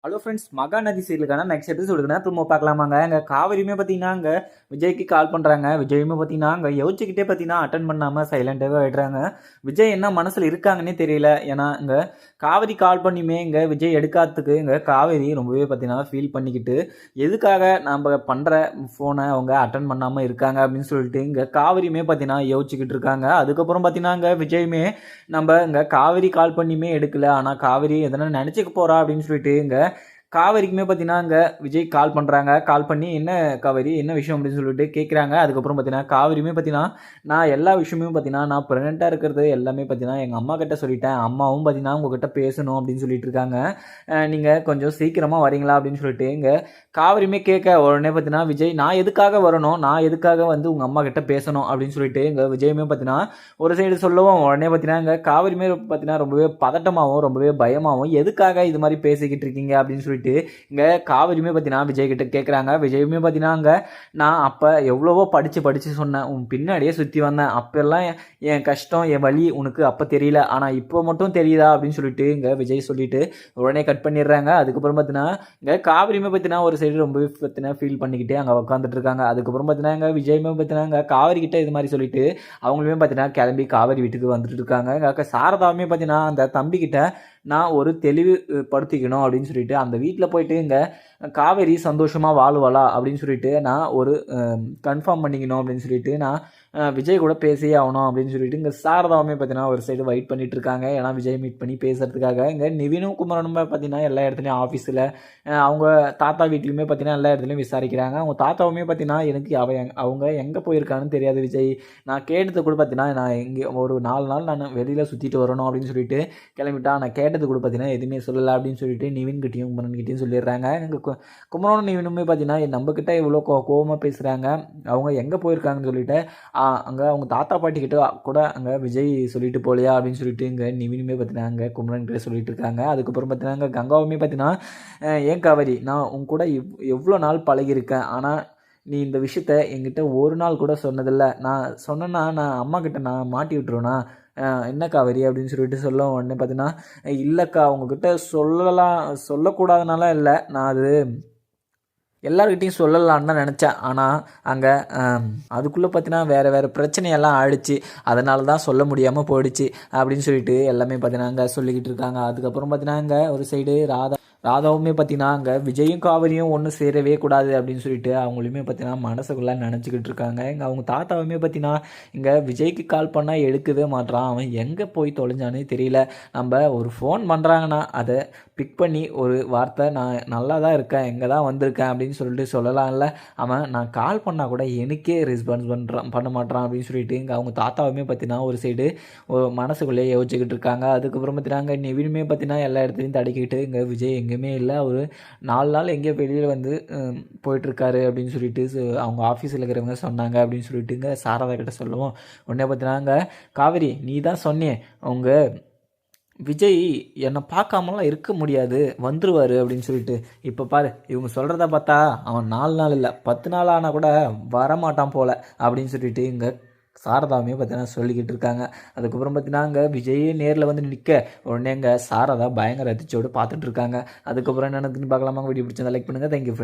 Hello friends, Mahanadi சீரியலுக்கான next எபிசோடுக்குனா திரும்ப பார்க்கலாமாங்க. அங்கே காவிரியுமே பார்த்தீங்கன்னா அங்கே விஜய்க்கு கால் பண்ணுறாங்க. விஜயுமே பார்த்தீங்கன்னா அங்கே யோசிச்சுக்கிட்டே பார்த்தீங்கன்னா அட்டன் பண்ணாமல் சைலண்டாகவே ஆகிடுறாங்க. விஜய் என்ன மனசில் இருக்காங்கன்னே தெரியல. ஏன்னா இங்கே காவிரி கால் பண்ணியுமே இங்கே விஜய் எடுக்காததுக்கு இங்கே காவிரி ரொம்பவே பார்த்தீங்கன்னா ஃபீல் பண்ணிக்கிட்டு எதுக்காக நம்ம பண்ணுற ஃபோனை அவங்க அட்டன் பண்ணாமல் இருக்காங்க அப்படின்னு சொல்லிட்டு இங்கே காவிரியுமே பார்த்தீங்கன்னா யோசிச்சுக்கிட்டு இருக்காங்க. அதுக்கப்புறம் பார்த்தீங்கன்னா அங்கே விஜயுமே நம்ம இங்கே காவிரி கால் பண்ணியுமே எடுக்கல, ஆனால் காவிரி எதனா நினச்சிக்க போகிறா அப்படின்னு சொல்லிட்டு இங்கே காவேரிக்குமே பார்த்தீங்கன்னா அங்கே விஜய் கால் பண்ணுறாங்க. கால் பண்ணி என்ன காவேரி என்ன விஷயம் அப்படின்னு சொல்லிட்டு கேட்குறாங்க. அதுக்கப்புறம் பார்த்தீங்கன்னா காவேரியுமே பார்த்தீங்கன்னா நான் எல்லா விஷயமும் பார்த்தீங்கன்னா நான் ப்ரெக்னெண்ட்டாக இருக்கிறது எல்லாமே பார்த்தீங்கன்னா எங்கள் அம்மா கிட்ட சொல்லிட்டேன். அம்மாவும் பார்த்தீங்கன்னா உங்ககிட்ட பேசணும் அப்படின்னு சொல்லிட்டு இருக்காங்க. நீங்கள் கொஞ்சம் சீக்கிரமாக வரீங்களா அப்படின்னு சொல்லிட்டு இங்கே காவேரியுமே கேட்க உடனே பார்த்தீங்கன்னா விஜய் நான் எதுக்காக வரணும், நான் எதுக்காக வந்து உங்கள் அம்மா கிட்ட பேசணும் அப்படின்னு சொல்லிட்டு இங்கே விஜயுமே பார்த்தீங்கன்னா ஒரு சைடு சொல்லவும் உடனே பார்த்தீங்கன்னா இங்கே காவேரியுமே பார்த்தீங்கன்னா ரொம்பவே பதட்டமாகவும் ரொம்பவே பயமாகவும் எதுக்காக இது மாதிரி பேசிக்கிட்டு இருக்கீங்க அப்படின்னு சொல்லிட்டு இங்கே காவிரியுமே பார்த்தீங்கன்னா விஜய் கிட்ட கேட்குறாங்க. விஜயுமே பார்த்தீங்கன்னா அங்கே நான் அப்போ எவ்வளவோ படித்து சொன்னேன், உன் பின்னாடியே சுற்றி வந்தேன், அப்போல்லாம் என் கஷ்டம் என் வலி உனக்கு அப்போ தெரியல, ஆனால் இப்போ மட்டும் தெரியுதா அப்படின்னு சொல்லிட்டு இங்கே விஜய் சொல்லிட்டு உடனே கட் பண்ணிடுறாங்க. அதுக்கப்புறம் பார்த்தீங்கன்னா இங்கே காவிரியுமே பார்த்தீங்கன்னா ஒரு சைடு ரொம்பவே பார்த்தீங்கன்னா ஃபீல் பண்ணிக்கிட்டே அங்கே உட்காந்துட்டு இருக்காங்க. அதுக்கப்புறம் பார்த்தீங்கன்னா இங்கே விஜயுமே பார்த்தீங்கன்னா இங்கே காவிரி கிட்ட இது மாதிரி சொல்லிட்டு அவங்களுமே பார்த்தீங்கன்னா கிளம்பி காவிரி வீட்டுக்கு வந்துட்டு இருக்காங்க. இங்கே சாரதாவுமே பார்த்தீங்கன்னா அந்த தம்பிக்கிட்ட நான் ஒரு தெளிவு படுத்திக்கணும் அப்படின்னு சொல்லிட்டு அந்த வீட்டில் போயிட்டு இங்கே காவேரி சந்தோஷமாக வாழுவாளா அப்படின்னு சொல்லிட்டு நான் ஒரு கன்ஃபார்ம் பண்ணிக்கணும் அப்படின்னு சொல்லிட்டு நான் விஜய் கூட பேசியே ஆகணும் அப்படின்னு சொல்லிட்டு இங்கே சாரதாவுமே பார்த்தீங்கன்னா ஒரு சைடு வெயிட் பண்ணிட்டு இருக்காங்க. ஏன்னா விஜய் மீட் பண்ணி பேசுறதுக்காக இங்கே நிவினும் குமரனுமே பார்த்தீங்கன்னா எல்லா இடத்துலையும் ஆஃபீஸில் அவங்க தாத்தா வீட்லையுமே பார்த்தீங்கன்னா எல்லா இடத்துலையும் விசாரிக்கிறாங்க. அவங்க தாத்தாவுமே பார்த்தீங்கன்னா எனக்கு அவங்க எங்கே போயிருக்காங்கன்னு தெரியாது விஜய், நான் கேட்டது கூட பார்த்தீங்கன்னா நான் இங்கே ஒரு 4 நாள் நான் வெளியில் சுற்றிட்டு வரணும் அப்படின்னு சொல்லிட்டு கிளம்பிட்டா, நான் கேட்டது கூட பார்த்தீங்கன்னா எதுவுமே சொல்லலை அப்படின்னு சொல்லிட்டு நிவின்கிட்டையும் குமரன்கிட்டையும் சொல்லிடுறாங்க. எங்கள் குமரனும் நிவினுமே பார்த்தீங்கன்னா நம்மக்கிட்ட இவ்வளோ கோவமாக பேசுகிறாங்க, அவங்க எங்கே போயிருக்காங்கன்னு சொல்லிட்டு அங்கே அவங்க தாத்தா பாட்டி கிட்ட கூட அங்கே விஜய் சொல்லிட்டு போலையா அப்படின்னு சொல்லிட்டு இங்கே நிவினுமே பார்த்தீங்கன்னா அங்கே குமரன் கிட்ட சொல்லிட்டு இருக்காங்க. அதுக்கப்புறம் பார்த்தீங்கன்னா அங்கே கங்காவுமே பார்த்தீங்கன்னா ஏன் காவேரி நான் உங்க கூட எவ்வளோ நாள் பழகியிருக்கேன், ஆனால் நீ இந்த விஷயத்த என்கிட்ட ஒரு நாள் கூட சொன்னதில்லை, நான் சொன்னேன்னா நான் அம்மா கிட்ட நான் மாட்டி விட்டுருவேனா என்ன காவேரி அப்படின்னு சொல்லிட்டு சொல்ல உடனே பார்த்தீங்கன்னா இல்லைக்கா உங்ககிட்ட சொல்லக்கூடாதனால இல்லை, நான் அது எல்லாருக்கிட்டையும் சொல்லலான்னு தான் நினச்சேன், ஆனால் அங்கே அதுக்குள்ளே பார்த்தீங்கன்னா வேறு பிரச்சனையெல்லாம் ஆயிடுச்சு, அதனால தான் சொல்ல முடியாமல் போயிடுச்சு அப்படின்னு சொல்லிட்டு எல்லாமே பார்த்தீங்கன்னா அங்கே சொல்லிக்கிட்டு இருக்காங்க. அதுக்கப்புறம் பார்த்தீங்கன்னா அங்கே ஒரு சைடு ராதாவுமே பார்த்தீங்கன்னா அங்கே விஜயும் காவிரியும் ஒன்று சேரவே கூடாது அப்படின்னு சொல்லிட்டு அவங்களுமே பார்த்தீங்கன்னா மனசுக்குள்ளே நினச்சிக்கிட்டு இருக்காங்க. இங்கே அவங்க தாத்தாவுமே பார்த்தீங்கன்னா இங்கே விஜய்க்கு கால் பண்ணால் எடுக்கவே மாட்றான், அவன் எங்கே போய் தொலைஞ்சானே தெரியல, நம்ம ஒரு ஃபோன் பண்ணுறாங்கன்னா அதை பிக் பண்ணி ஒரு வார்த்தை நான் நல்லா தான் இருக்கேன் எங்கே தான் வந்திருக்கேன் அப்படின்னு சொல்லிட்டு சொல்லலாம்ல, அவன் நான் கால் பண்ணால் கூட எனக்கே ரெஸ்பான்ஸ் பண்ண மாட்டான் அப்படின்னு சொல்லிட்டு இங்கே அவங்க தாத்தாவுமே பார்த்தீங்கன்னா ஒரு சைடு மனசுக்குள்ளேயே யோசிச்சுக்கிட்டு இருக்காங்க. அதுக்கப்புறம் பார்த்தீங்கன்னா அங்கே நிவினுமே பார்த்தீங்கன்னா எல்லா இடத்துலையும் தடுக்கிட்டு இங்கே விஜய் எங்கேயுமே இல்லை, ஒரு 4 நாள் எங்கேயோ வெளியில் வந்து போயிட்டுருக்காரு அப்படின்னு சொல்லிட்டு அவங்க ஆஃபீஸில் இருக்கிறவங்க சொன்னாங்க அப்படின்னு சொல்லிட்டு இங்கே சாரதா கிட்ட சொல்லுவோம். உடனே பார்த்தீங்கன்னா காவேரி நீ தான் சொன்னேன் அவங்க விஜய் என்னை பார்க்காமலாம் இருக்க முடியாது வந்துருவார் அப்படின்னு சொல்லிட்டு, இப்போ பாரு இவங்க சொல்கிறத பார்த்தா அவன் 4 நாள் இல்லை 10 நாள் ஆனால் கூட வரமாட்டான் போல அப்படின்னு சொல்லிட்டு இங்கே சாரதாவுமே பார்த்தீங்கன்னா சொல்லிக்கிட்டு இருக்காங்க. அதுக்கப்புறம் பார்த்தீங்கன்னா அங்கே விஜயே நேரில் வந்து நிற்க உடனே அங்கே சாரதா பயங்கர அதிர்ச்சியோடு பார்த்துட்டு இருக்காங்க. அதுக்கப்புறம் என்ன நடக்குதுன்னு பார்க்கலாமா? வீடியோ பிடிச்சா லைக் பண்ணுங்கள். தேங்க்யூ.